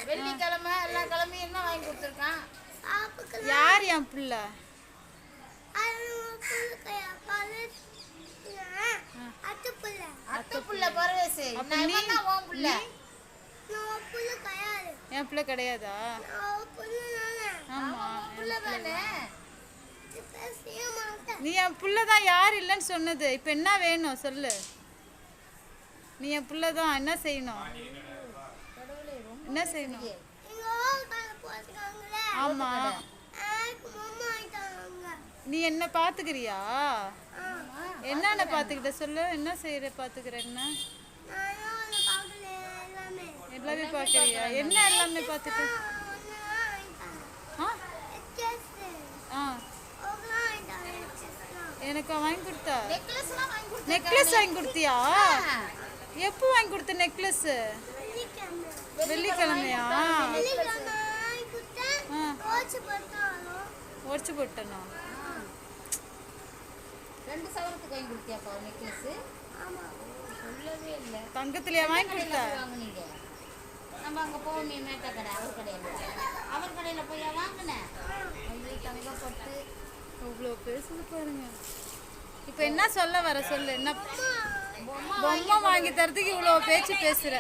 வெள்ளிக்கிழமை எல்லா கிழமையும் என்ன வாங்கி கொடுத்துருக்கான்? யார் என் புள்ள? அத்தை புள்ள பரவேசு. உன் புள்ள? என் புள்ள கிடையாதா? ஆமா புள்ள தானே. நீ என் புள்ளதான், யார் இல்லைன்னு சொன்னது? இப்ப என்ன வேணும் சொல்லு. நீ என் புள்ளதான், என்ன செய்யணும்? என்ன செய்யணும்? ஆமா, நீ என்ன பாத்துக்கிறியா? என்னென்ன பாத்துக்கிட்ட சொல்லு. என்ன செய்யற? பாத்துக்கிற என்ன? எல்லாமே பாக்குறியா? என்ன எல்லாமே பாத்துக்க? எனக்கு வாங்கி கொடுத்தா? நெக்லஸ் வாங்கி கொடுத்தியா? எப்போ வாங்கி கொடுத்த நெக்லஸ்? வெள்ளிக்கிழமையா? உடச்சு போட்டனா? 2 சவரத்துக்கு வாங்கி கொடுத்தியாப்பா நெக்லஸ்? சொல்லவே இல்லை. தங்கத்திலேயே வாங்கி கொடுத்தா? வாங்குனீங்க? நம்ம அங்கே போவோமே மேட்டை கடை, அவர் கடையில் போய் வாங்கினேன். தங்கப்பட்டு அவ்வளோ பேசுது பாருங்க. இப்போ என்ன சொல்ல வர சொல்லு. என்ன பொம்மை வாங்கி தரதுக்கு இவ்வளோ பேச்சு பேசுற?